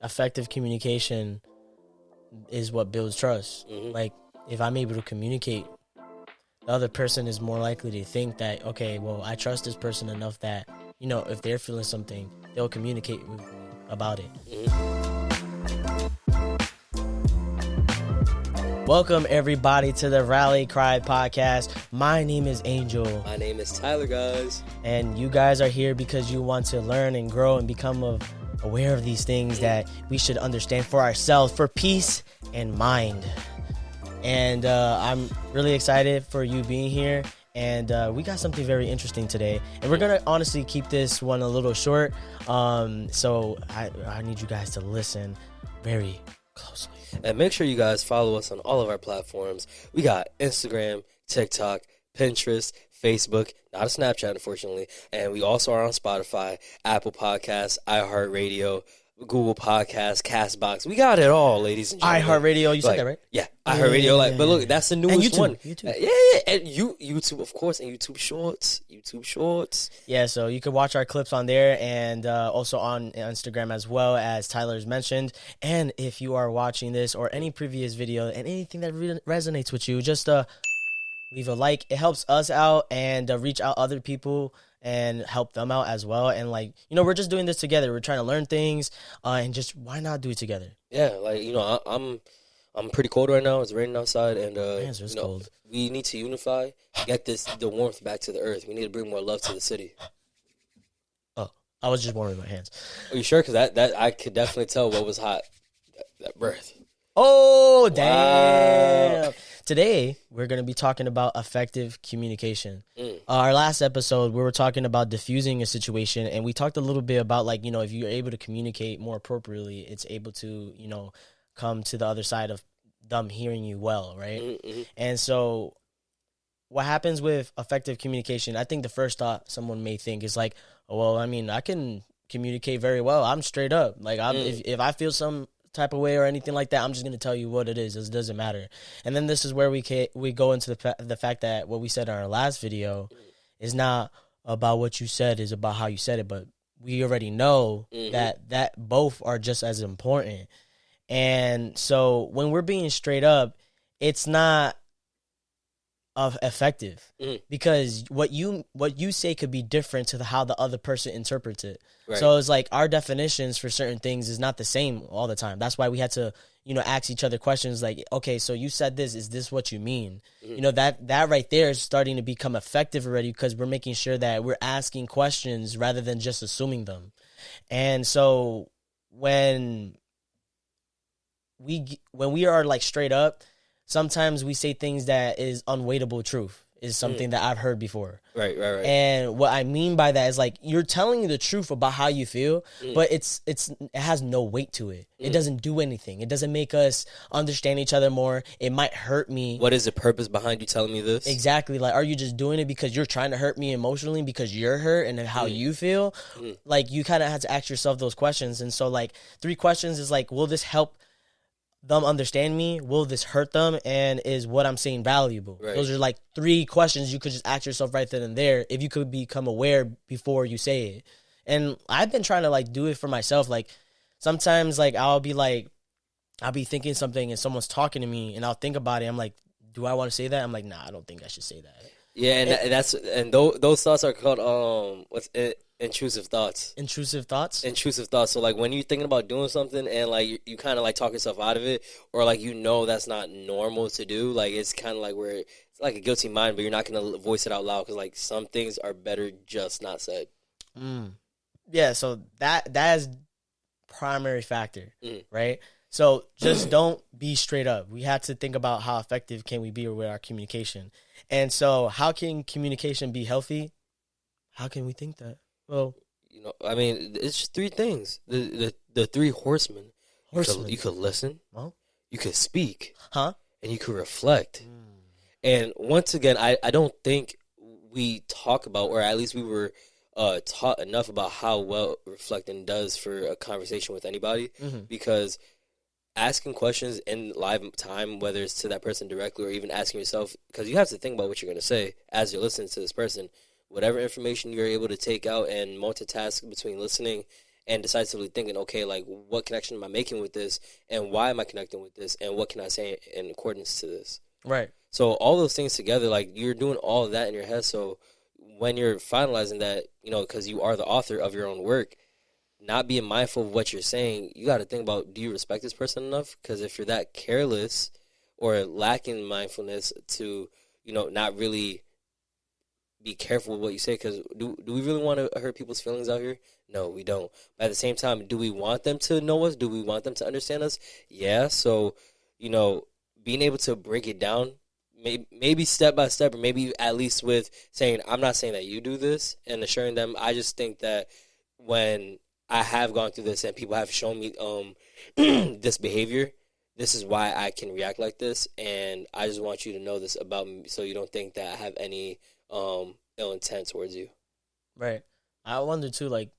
effective communication is what builds trust. Like, if I'm able to communicate, the other person is more likely to think that, okay, well, I trust this person enough that, if they're feeling something, they'll communicate with me about it. Welcome, everybody, to the Rally Cry podcast. My name is Angel. My name is Tyler, guys. And you guys are here because you want to learn and grow and become aware of these things that we should understand for ourselves, for peace and mind. And I'm really excited for you being here. And we got something very interesting today. And we're going to honestly keep this one a little short. So I need you guys to listen very closely. And make sure you guys follow us on all of our platforms. We got Instagram, TikTok, Pinterest, Facebook, not a Snapchat, unfortunately. And we also are on Spotify, Apple Podcasts, iHeartRadio, Google Podcasts, CastBox. We got it all, ladies and gentlemen. iHeartRadio, you said that, right? Yeah, iHeartRadio. But look, that's the newest and YouTube, one. YouTube. Yeah, and YouTube, of course, and YouTube Shorts. Yeah, so you can watch our clips on there and also on Instagram as well, as Tyler's mentioned. And if you are watching this or any previous video and anything that resonates with you, just leave a like. It helps us out and reach out other people and help them out as well. And we're just doing this together. We're trying to learn things and just why not do it together? Yeah, I'm pretty cold right now. It's raining outside, and It's cold. We need to unify, get the warmth back to the earth. We need to bring more love to the city. Oh, I was just warming my hands. Are you sure? Because that I could definitely tell what was hot. That breath. Oh, damn. Wow. Today, we're going to be talking about effective communication. Our last episode, we were talking about diffusing a situation, and we talked a little bit about, if you're able to communicate more appropriately, it's able to, come to the other side of them hearing you well, right? Mm-hmm. And so what happens with effective communication, I think the first thought someone may think is I can communicate very well. I'm straight up. If I feel some type of way or anything like that, I'm just going to tell you what it is. It doesn't matter. And then this is where we go into the fact that what we said in our last video is not about what you said, is about how you said it. But we already know that both are just as important. And so when we're being straight up, it's not effective because what you say could be different to how the other person interprets it. Right. So it's our definitions for certain things is not the same all the time. That's why we had to, ask each other questions like, okay, so you said this, is this what you mean? That right there is starting to become effective already because we're making sure that we're asking questions rather than just assuming them. And so when we are straight up, sometimes we say things that is unwaitable truth is something that I've heard before. Right. And what I mean by that is you're telling the truth about how you feel, but it has no weight to it. It doesn't do anything. It doesn't make us understand each other more. It might hurt me. What is the purpose behind you telling me this? Exactly. Are you just doing it because you're trying to hurt me emotionally because you're hurt and how you feel? You kind of have to ask yourself those questions. And so 3 questions is will this help them understand me? Will this hurt them? And is what I'm saying valuable? Right. Those are 3 questions you could just ask yourself right then and there if you could become aware before you say it. And I've been trying to do it for myself. Sometimes I'll be thinking something and someone's talking to me and I'll think about it. I'm do I want to say that? I'm nah, I don't think I should say that. Yeah, and those thoughts are called intrusive thoughts. Intrusive thoughts? Intrusive thoughts. So when you're thinking about doing something and you kind of talk yourself out of it, or that's not normal to do, it's kind of where it's a guilty mind, but you're not going to voice it out loud because some things are better just not said. Yeah, so that is primary factor, right? So just don't be straight up. We have to think about how effective can we be with our communication. And so how can communication be healthy? How can we think that? Well, it's just 3 things. The 3 horsemen. You could listen. Well, you could speak. And you could reflect. And once again, I don't think we talk about, or at least we were taught enough about how well reflecting does for a conversation with anybody. Because asking questions in live time, whether it's to that person directly or even asking yourself, because you have to think about what you're going to say as you're listening to this person. Whatever information you're able to take out and multitask between listening and decisively thinking, okay, like, what connection am I making with this, and why am I connecting with this, and what can I say in accordance to this? Right. So all those things together, like, you're doing all of that in your head. So when you're finalizing that, because you are the author of your own work, not being mindful of what you're saying, you got to think about, do you respect this person enough? Because if you're that careless or lacking mindfulness to, not really be careful with what you say, because do we really want to hurt people's feelings out here? No, we don't. But at the same time, do we want them to know us? Do we want them to understand us? Yeah. So, being able to break it down, maybe step by step, or maybe at least with saying, I'm not saying that you do this, and assuring them, I just think that when I have gone through this and people have shown me this behavior, this is why I can react like this, and I just want you to know this about me so you don't think that I have any ill intent towards you. Right. I wonder too, like,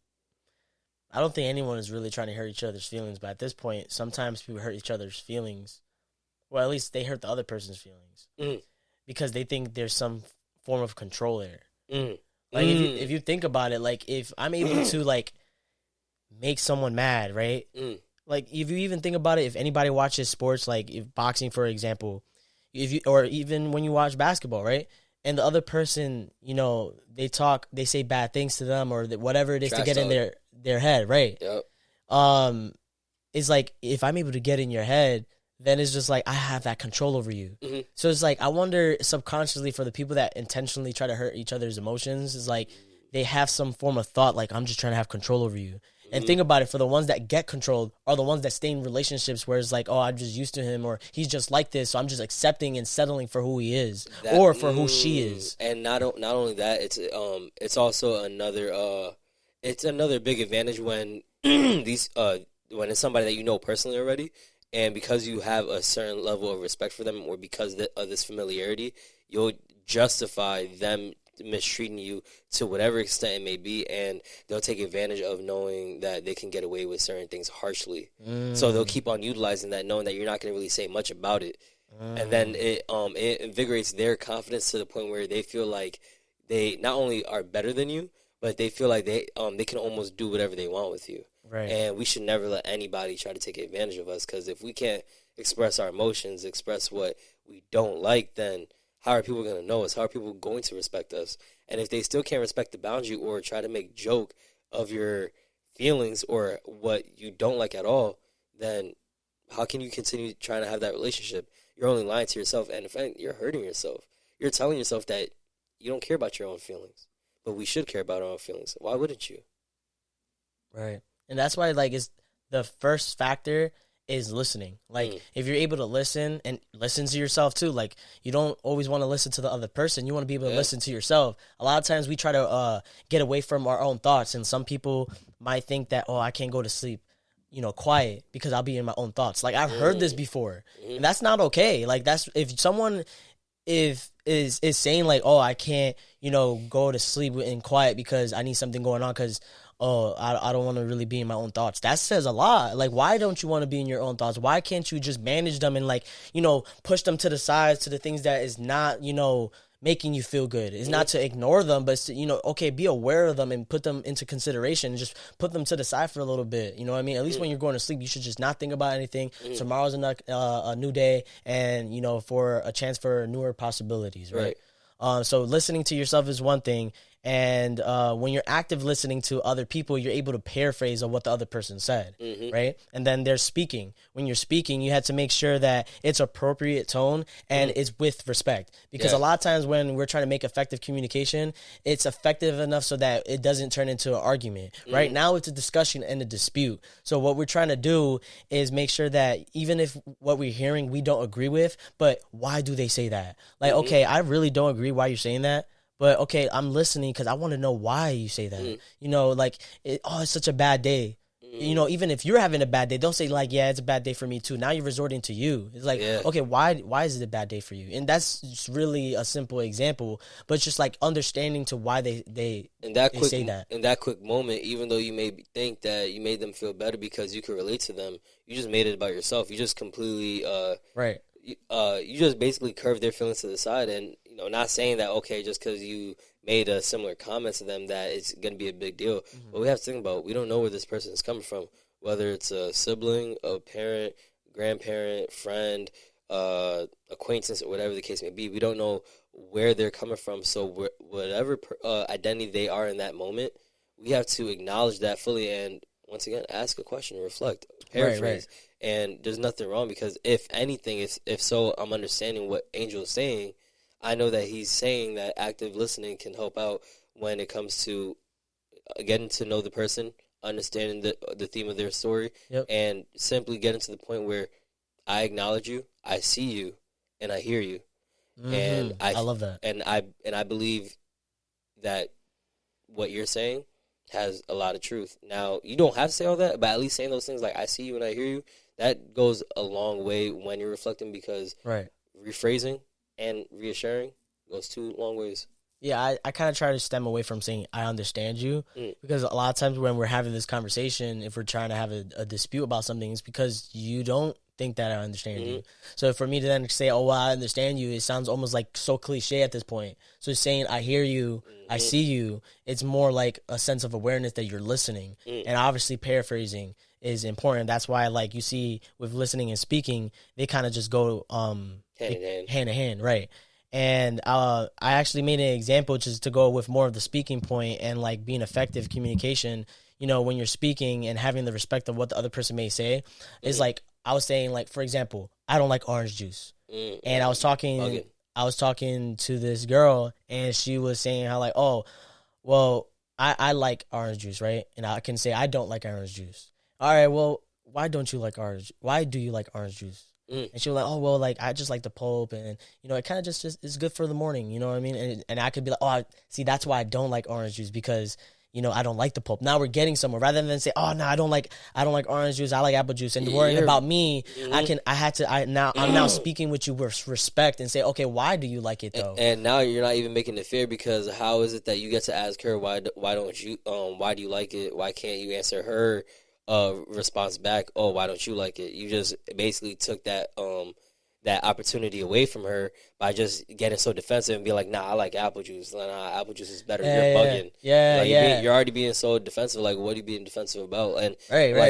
I don't think anyone is really trying to hurt each other's feelings, but at this point, sometimes people hurt each other's feelings. Well, at least they hurt the other person's feelings because they think there's some form of control there. Like, if you think about it, like, if I'm able to, like, make someone mad, right? Like, if you even think about it, if anybody watches sports, like if boxing, for example, or even when you watch basketball, right? And the other person, they say bad things to them or whatever it is to get in their head, right? Yep. It's like, if I'm able to get in your head, then it's just like, I have that control over you. So it's like, I wonder subconsciously for the people that intentionally try to hurt each other's emotions, is like, they have some form of thought, like, I'm just trying to have control over you. And think about it, for the ones that get controlled are the ones that stay in relationships where it's like, oh, I'm just used to him, or he's just like this, so I'm just accepting and settling for who he is, or for who she is. And not only that, it's also another big advantage when when it's somebody that you know personally already, and because you have a certain level of respect for them, or because of this familiarity, you'll justify them mistreating you to whatever extent it may be, and they'll take advantage of knowing that they can get away with certain things harshly. So they'll keep on utilizing that, knowing that you're not going to really say much about it. And then it invigorates their confidence to the point where they feel like they not only are better than you, but they feel like they can almost do whatever they want with you. Right. And we should never let anybody try to take advantage of us, because if we can't express our emotions, express what we don't like, then how are people going to know us? How are people going to respect us? And if they still can't respect the boundary or try to make joke of your feelings or what you don't like at all, then how can you continue trying to have that relationship? You're only lying to yourself, and in fact, you're hurting yourself. You're telling yourself that you don't care about your own feelings, but we should care about our own feelings. Why wouldn't you? Right. And that's why, like, it's the first factor is listening. Like, if you're able to listen and listen to yourself too, like, you don't always want to listen to the other person. You want to be able to listen to yourself. A lot of times we try to get away from our own thoughts, and some people might think that, oh, I can't go to sleep, quiet because I'll be in my own thoughts. Like, I've heard this before, and that's not okay. Like, that's, if someone is saying like, oh, I can't, go to sleep in quiet because I need something going on, because I don't want to really be in my own thoughts. That says a lot. Like, why don't you want to be in your own thoughts? Why can't you just manage them and, like, push them to the sides, to the things that is not, making you feel good? It's not to ignore them, but to, okay, be aware of them and put them into consideration, and just put them to the side for a little bit. You know what I mean? At least when you're going to sleep, you should just not think about anything. Tomorrow's a new day, and, for a chance for newer possibilities, right? So listening to yourself is one thing. And when you're active listening to other people, you're able to paraphrase of what the other person said, right? And then there's speaking. When you're speaking, you have to make sure that it's appropriate tone and it's with respect. Because a lot of times when we're trying to make effective communication, it's effective enough so that it doesn't turn into an argument. Right now, it's a discussion and a dispute. So what we're trying to do is make sure that even if what we're hearing we don't agree with, but why do they say that? Like, okay, I really don't agree why you're saying that. But, okay, I'm listening because I want to know why you say that. It's such a bad day. Even if you're having a bad day, they'll say, like, yeah, it's a bad day for me too. Now you're resorting to you. It's like, okay, why is it a bad day for you? And that's just really a simple example. But it's just, like, understanding to why they say that. In that quick moment, even though you may think that you made them feel better because you could relate to them, you just made it about yourself. You just completely you just basically curved their feelings to the side, and not saying that, okay, just because you made a similar comment to them that it's going to be a big deal. But we have to think about, we don't know where this person is coming from, whether it's a sibling, a parent, grandparent, friend, acquaintance, or whatever the case may be. We don't know where they're coming from. So whatever identity they are in that moment, we have to acknowledge that fully and, once again, ask a question, reflect, paraphrase. Right. And there's nothing wrong, because if anything, if so, I'm understanding what Angel is saying. I know that he's saying that active listening can help out when it comes to getting to know the person, understanding the theme of their story, and simply getting to the point where I acknowledge you, I see you, and I hear you. And I love that. And I believe that what you're saying has a lot of truth. Now, you don't have to say all that, but at least saying those things like I see you and I hear you, that goes a long way when you're reflecting, because rephrasing and reassuring goes 2 long ways. Yeah, I kind of try to stem away from saying I understand you, because a lot of times when we're having this conversation, if we're trying to have a dispute about something, it's because you don't think that I understand you. So for me to then say, oh, well, I understand you, it sounds almost like so cliche at this point. So saying I hear you, I see you, it's more like a sense of awareness that you're listening. And obviously paraphrasing is important. That's why, like, you see with listening and speaking, they kind of just go hand in hand, right? And I actually made an example just to go with more of the speaking point and like being effective communication. You know, when you're speaking and having the respect of what the other person may say, is like I was saying, like, for example, I don't like orange juice, and I was talking to this girl, and she was saying how like, oh, well, I like orange juice, right? And I can say I don't like orange juice. All right, well, why do you like orange juice? And she was like, oh, well, like, I just like the pulp, and, you know, it kind of just is good for the morning, you know what I mean? And I could be like, oh, see, that's why I don't like orange juice, because, you know, I don't like the pulp. Now we're getting somewhere, rather than say, oh, no, I don't like orange juice, I like apple juice, and worrying about me, I'm now speaking with you with respect and say, okay, why do you like it, though? And now you're not even making it fair, because how is it that you get to ask her, why do you like it? Why can't you answer her response back, oh, why don't you like it? You just basically took that opportunity away from her by just getting so defensive and be like, nah, I like apple juice. Nah, apple juice is better. You're bugging. You're already being so defensive. Like, what are you being defensive about? And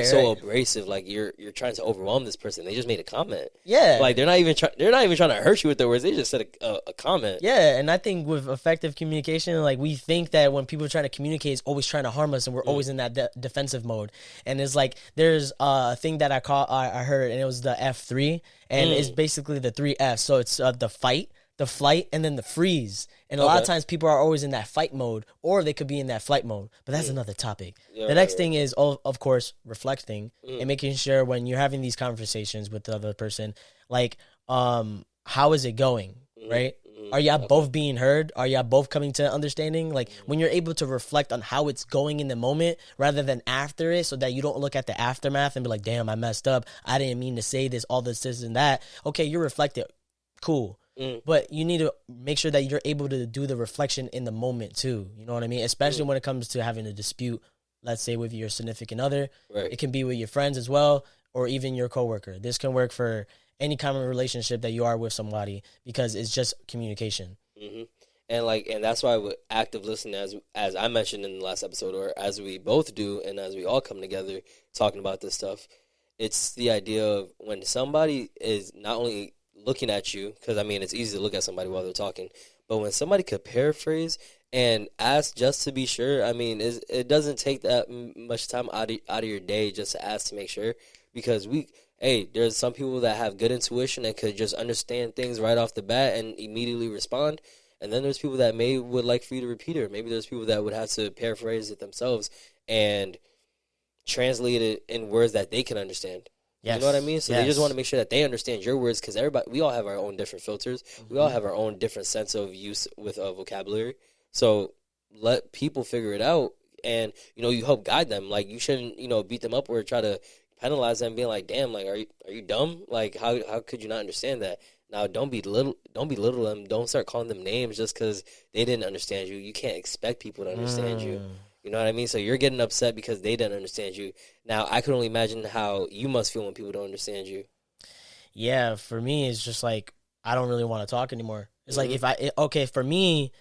so abrasive. Like, you're trying to overwhelm this person. They just made a comment. Yeah. Like, they're not even trying to hurt you with their words. They just said a comment. Yeah, and I think with effective communication, like, we think that when people are trying to communicate, it's always trying to harm us, and we're always in that defensive mode. And it's like, there's a thing that I heard, and it was the F3, and it's basically the 3 Fs. So it's the fight, the flight, and then the freeze. And a lot of times people are always in that fight mode, or they could be in that flight mode. But that's another topic. Yeah, the next thing is, of course, reflecting and making sure when you're having these conversations with the other person, like, how is it going, right? Are y'all both being heard? Are y'all both coming to understanding? Like, when you're able to reflect on how it's going in the moment rather than after it, so that you don't look at the aftermath and be like, damn, I messed up. I didn't mean to say this, all this, and that. Okay, you're reflected. Cool. But you need to make sure that you're able to do the reflection in the moment too. You know what I mean? Especially when it comes to having a dispute, let's say with your significant other. Right. It can be with your friends as well, or even your coworker. This can work for any kind of relationship that you are with somebody, because it's just communication. And that's why with active listening, as I mentioned in the last episode, or as we both do, and as we all come together talking about this stuff, it's the idea of when somebody is not only looking at you, because I mean, it's easy to look at somebody while they're talking, but when somebody could paraphrase and ask just to be sure, I mean, it doesn't take that much time out of your day just to ask to make sure, because there's some people that have good intuition and could just understand things right off the bat and immediately respond. And then there's people that would like for you to repeat it. Or maybe there's people that would have to paraphrase it themselves and translate it in words that they can understand. Yes. You know what I mean? So they just want to make sure that they understand your words, because we all have our own different filters. We all have our own different sense of use with vocabulary. So let people figure it out, and, you help guide them. Like, you shouldn't, beat them up or try to penalize them, being like, damn, like, are you dumb? Like, how could you not understand that? Now, don't belittle them. Don't start calling them names just because they didn't understand you. You can't expect people to understand you. You know what I mean? So you're getting upset because they didn't understand you. Now, I can only imagine how you must feel when people don't understand you. Yeah, for me, it's just like, I don't really want to talk anymore. It's like, for me,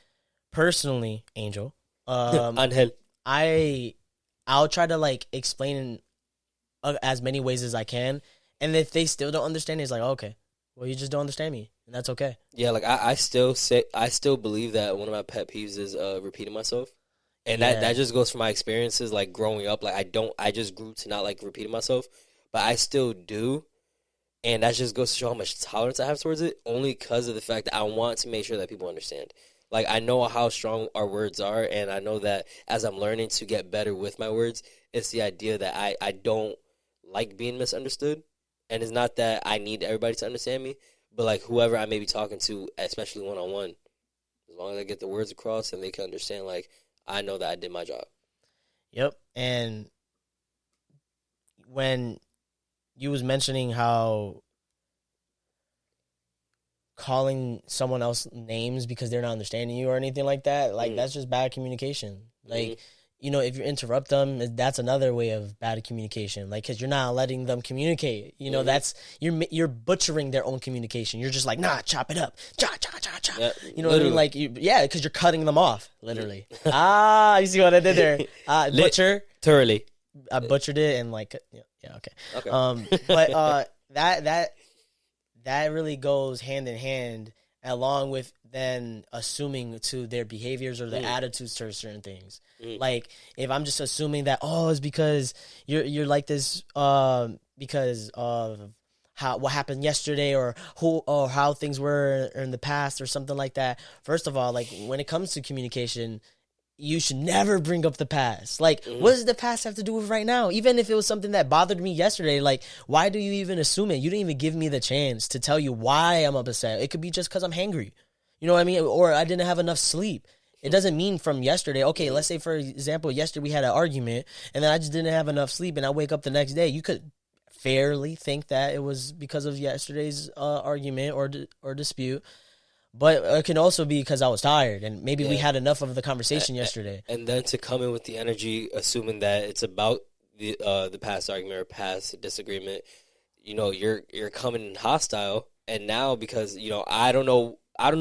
personally, Angel, Angel. I'll try to like explain in as many ways as I can, and if they still don't understand, it's like, oh, okay, well, you just don't understand me, and that's okay. Yeah, like I still believe that one of my pet peeves is repeating myself. And that just goes from my experiences, like growing up. Like I just grew to not like repeating myself, but I still do, and that just goes to show how much tolerance I have towards it. Only because of the fact that I want to make sure that people understand. Like I know how strong our words are, and I know that as I'm learning to get better with my words, it's the idea that I don't like being misunderstood, and it's not that I need everybody to understand me, but like whoever I may be talking to, especially one on one, as long as I get the words across and they can understand, like. I know that I did my job. Yep. And when you was mentioning how calling someone else names because they're not understanding you or anything like that, like that's just bad communication. Like, you know, if you interrupt them, that's another way of bad communication. Like, because you're not letting them communicate. You know, that's you're butchering their own communication. You're just like, nah, chop it up, chop. Yeah, you know what I mean? Like, because you're cutting them off, literally. You see what I did there? Butcher. Thoroughly. I butchered it and like, yeah, okay. But that really goes hand in hand along with then assuming to their behaviors or their attitudes to certain things. Like if I'm just assuming that it's because you're like this because of what happened yesterday or how things were in the past or something like that. First of all, like when it comes to communication, you should never bring up the past. Like, what does the past have to do with right now? Even if it was something that bothered me yesterday, like, why do you even assume it? You didn't even give me the chance to tell you why I'm upset. It could be just because I'm hangry. You know what I mean? Or I didn't have enough sleep. It doesn't mean from yesterday. Okay, let's say, for example, yesterday we had an argument, and then I just didn't have enough sleep, and I wake up the next day. You could fairly think that it was because of yesterday's argument or dispute. But it can also be because I was tired, and maybe we had enough of the conversation yesterday. And then to come in with the energy, assuming that it's about the past argument or past disagreement, you know, you're coming in hostile. And now because, you know, I don't know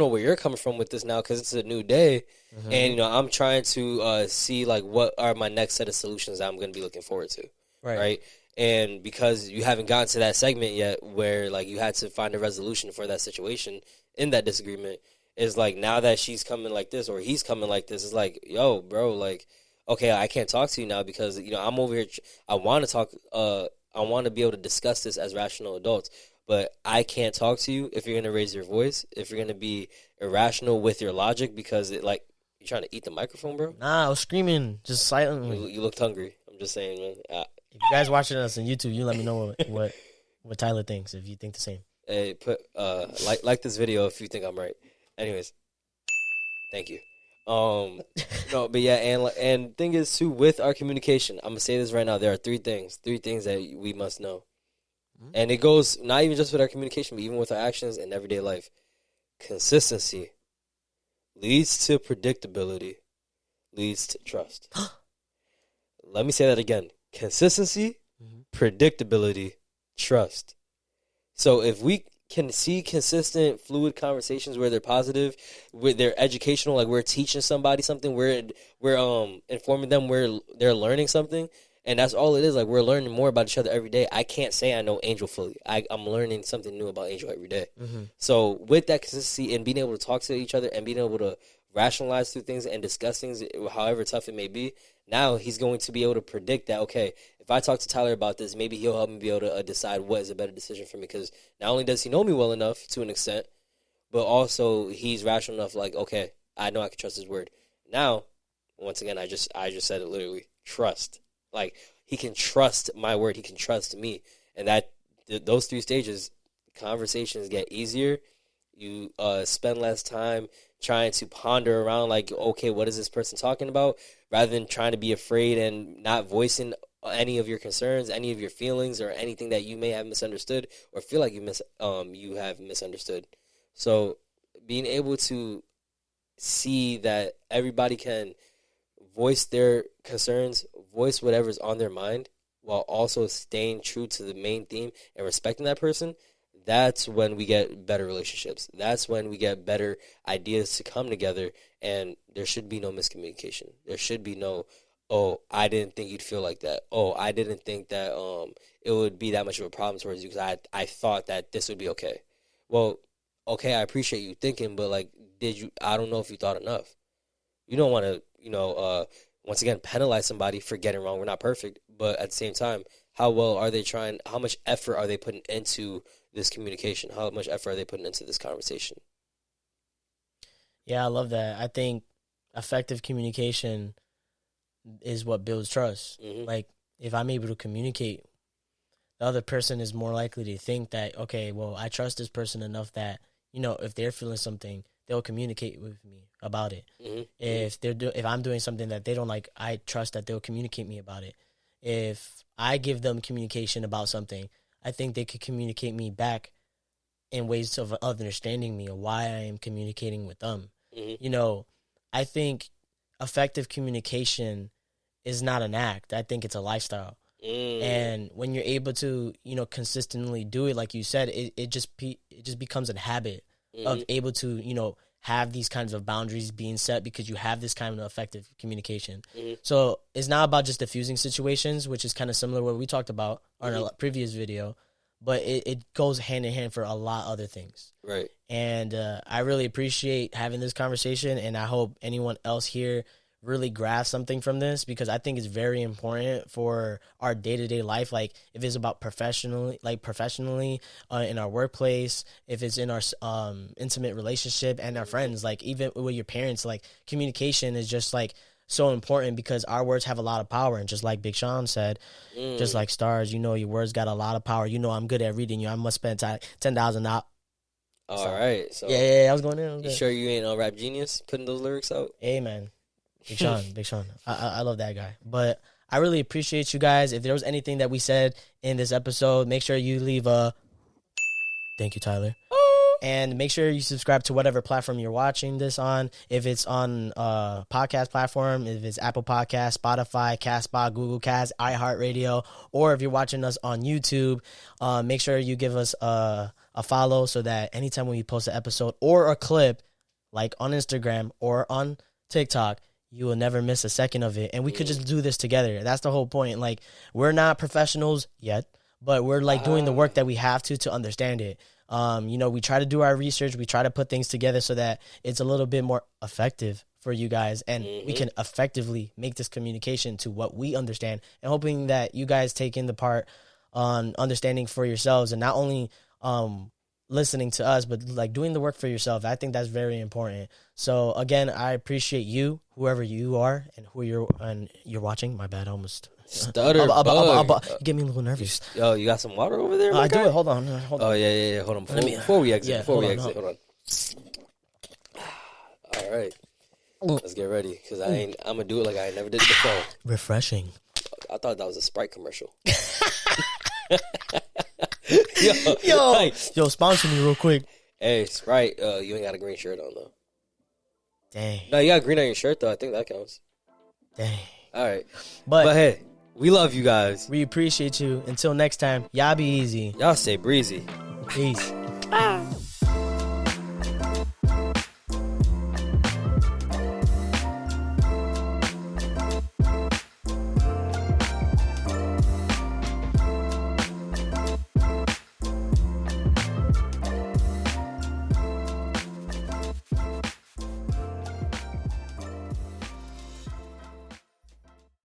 where you're coming from with this now because it's a new day. And, you know, I'm trying to see, like, what are my next set of solutions that I'm going to be looking forward to. Right? And because you haven't gotten to that segment yet where, like, you had to find a resolution for that situation in that disagreement, is like now that she's coming like this or he's coming like this, it's like, yo, bro, like, okay, I can't talk to you now because, you know, I'm over here. I want to talk. I want to be able to discuss this as rational adults, but I can't talk to you if you're going to raise your voice, if you're going to be irrational with your logic because it, like, you're trying to eat the microphone, bro. Nah, I was screaming just silently. You looked hungry. I'm just saying, man. If you guys watching us on YouTube, you let me know what Tyler thinks if you think the same. Hey, put like this video if you think I'm right. Anyways, thank you. No, but yeah, and thing is too with our communication. I'm gonna say this right now. There are three things that we must know, and it goes not even just with our communication, but even with our actions in everyday life. Consistency leads to predictability, leads to trust. Let me say that again. Consistency, predictability, trust. So if we can see consistent, fluid conversations where they're positive, where they're educational, like we're teaching somebody something, we're informing them where they're learning something, and that's all it is. Like we're learning more about each other every day. I can't say I know Angel fully. I'm learning something new about Angel every day. So with that consistency and being able to talk to each other and being able to rationalize through things and discuss things, however tough it may be, now he's going to be able to predict that, okay, if I talk to Tyler about this, maybe he'll help me be able to decide what is a better decision for me, because not only does he know me well enough to an extent, but also he's rational enough, like, okay, I know I can trust his word. Now, once again, I just said it literally, trust. Like, he can trust my word, he can trust me, and that those three stages, conversations get easier. You spend less time trying to ponder around, like, okay, what is this person talking about, rather than trying to be afraid and not voicing any of your concerns, any of your feelings, or anything that you may have misunderstood or feel like you have misunderstood. So being able to see that everybody can voice their concerns, voice whatever's on their mind, while also staying true to the main theme and respecting that person, that's when we get better relationships. That's when we get better ideas to come together, and there should be no miscommunication. There should be no, oh, I didn't think you'd feel like that. Oh, I didn't think that it would be that much of a problem towards you because I thought that this would be okay. Well, okay, I appreciate you thinking, but like, I don't know if you thought enough. You don't want to, once again, penalize somebody for getting wrong. We're not perfect, but at the same time, how well are they trying? How much effort are they putting into this communication? How much effort are they putting into this conversation? Yeah, I love that. I think effective communication is what builds trust. Mm-hmm. Like, if I'm able to communicate, the other person is more likely to think that, okay, well, I trust this person enough that, if they're feeling something, they'll communicate with me about it. Mm-hmm. If I'm doing something that they don't like, I trust that they'll communicate me about it. If I give them communication about something, I think they could communicate me back in ways of understanding me or why I am communicating with them. Mm-hmm. I think effective communication is not an act. I think it's a lifestyle. And when you're able to, consistently do it, like you said, it just becomes a habit of able to, have these kinds of boundaries being set because you have this kind of effective communication. So it's not about just diffusing situations, which is kind of similar to what we talked about on a previous video, but it goes hand in hand for a lot of other things. Right. And I really appreciate having this conversation, and I hope anyone else here really grasp something from this because I think it's very important for our day-to-day life. Like if it's about professionally in our workplace, if it's in our intimate relationship and our friends, like even with your parents, like communication is just like so important because our words have a lot of power. And just like Big Sean said, just like stars, your words got a lot of power. I'm good at reading you. I must spend $10,000 out. All right. So yeah, I was going in. You sure you ain't on Rap Genius putting those lyrics out? Hey, man. Big Sean. I love that guy. But I really appreciate you guys. If there was anything that we said in this episode, make sure you leave a thank you, Tyler. And make sure you subscribe to whatever platform you're watching this on. If it's on podcast platform, if it's Apple Podcasts, Spotify, Castbox, Google Cast, iHeartRadio, or if you're watching us on YouTube, make sure you give us a follow so that anytime when we post an episode or a clip, like on Instagram or on TikTok, you will never miss a second of it. And we could just do this together. That's the whole point. Like, we're not professionals yet, but we're like doing the work that we have to understand it. We try to do our research. We try to put things together so that it's a little bit more effective for you guys. And we can effectively make this communication to what we understand, and hoping that you guys take in the part on understanding for yourselves and not only listening to us, but like doing the work for yourself. I think that's very important. So again, I appreciate you, whoever you are, and you're watching. My bad, I almost stutter. Get me a little nervous. Yo, you got some water over there? I do it. Hold on. Oh yeah. Hold on. Before we exit. Hold on. All right. Let's get ready because I'm gonna do it like I never did it before. Refreshing. I thought that was a Sprite commercial. Yo, sponsor me real quick. Hey, Sprite, you ain't got a green shirt on though. Dang. No, you got green on your shirt though. I think that counts. Dang. All right, but hey, we love you guys. We appreciate you. Until next time, y'all be easy. Y'all stay breezy. Peace.